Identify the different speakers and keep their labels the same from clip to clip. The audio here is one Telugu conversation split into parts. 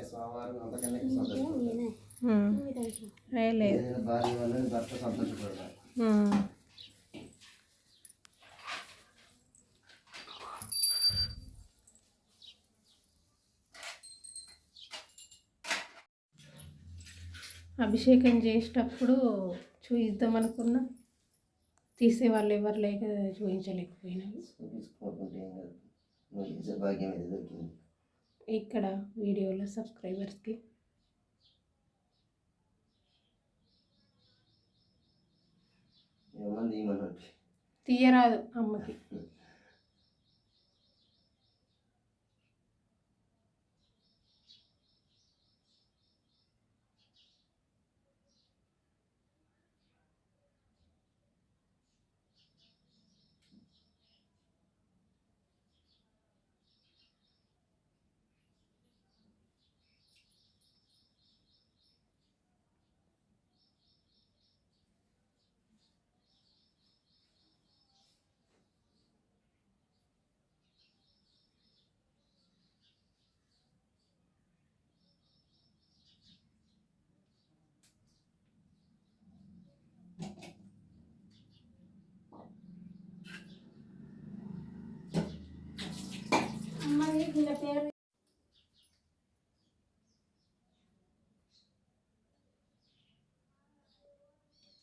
Speaker 1: సోమవారం అంతకన్నా
Speaker 2: లేదు
Speaker 1: భార్య వల్ల భర్త సంతోషపడతారు.
Speaker 2: అభిషేకం చేసేటప్పుడు చూయిద్దాం అనుకున్నా, తీసేవాళ్ళు ఎవరు లేక చూపించలేకపోయినాను. ఇక్కడ వీడియోలో సబ్స్క్రైబర్స్కి తీయరాదు అమ్మకి.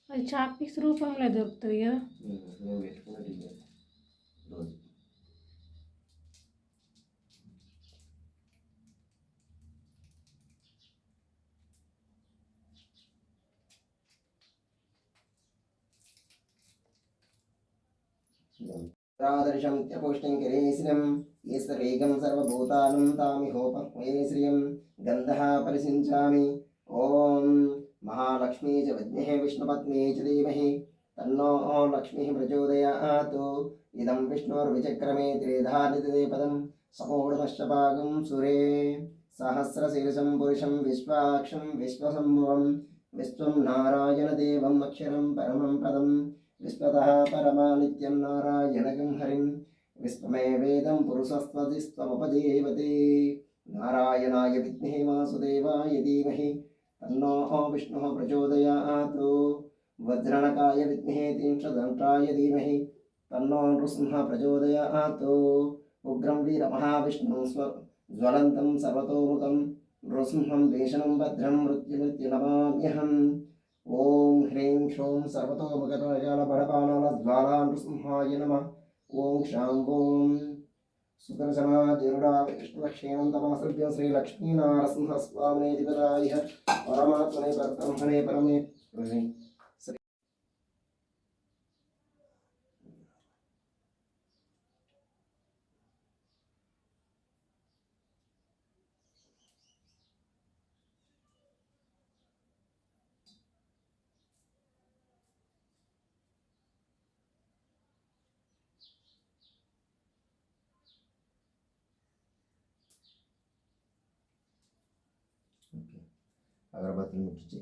Speaker 2: అది చాక్ పీస్ రూపంలో దొరుకుతుంది కదా.
Speaker 1: రాదర్శం త్యపుష్టిం కిరీశినం ఈశ్వరేగం సర్వభూతానం తామిహోపహ్వే శ్రియం గంధః పరిసించామి. ఓం మహాలక్ష్మీ చ విద్మహే విష్ణుపత్నే చ ధీమహి తన్నో లక్ష్మీ ప్రచోదయాత్. ఇదం విష్ణోర్విచక్రమే త్రిధా నిదదే పదం సమూఢమశ్చ భాగం సురే. సహస్రశీర్షం పురుషం విశ్వాక్షం విశ్వసంభవం విశ్వం నారాయణదేవం అక్షరం పరమం పదం విశ్వతః పరమా నిత్యం నారాయణగం హరిం విశ్వమే వేదం పురుషస్త్వదిస్త్వముపజీవతే. నారాయణాయ విద్మహే వాసుదేవాయ ధీమహి తన్నో విష్ణుః ప్రచోదయాత్. వజ్రణకాయ విద్మహే తీక్ష్ణదంష్ట్రాయ ధీమహి తన్నో నృసింహ ప్రచోదయాత్. ఉగ్రం వీరమహావిష్ణుం జ్వలంతం సర్వతోముఖం నృసింహం భీషణం భద్రం మృత్యునమామ్యహం. ఓం హ్రీం క్షౌం సర్వతోముఖతజాల బడబాణాల జ్వాలా నృసింహాయ నమః. ఓం క్షాం ఓం సుదర్శనాజరుడా విష్ణులక్షేణం తమాశ్రభ్యం శ్రీలక్ష్మీనారసింహస్వామినేతిపదాయ పరమాత్మనే పరబ్రహ్మణే పరమే అగరబత్తులు ముట్టించి.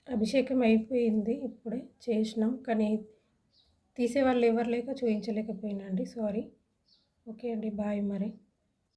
Speaker 2: అభిషేకం అయిపోయింది, ఇప్పుడే చేసినాం, కానీ తీసేవాళ్ళు ఎవరు లేక చూపించలేకపోయినా అండి. సారీ. ఓకే అండి, బాయ్ మరి.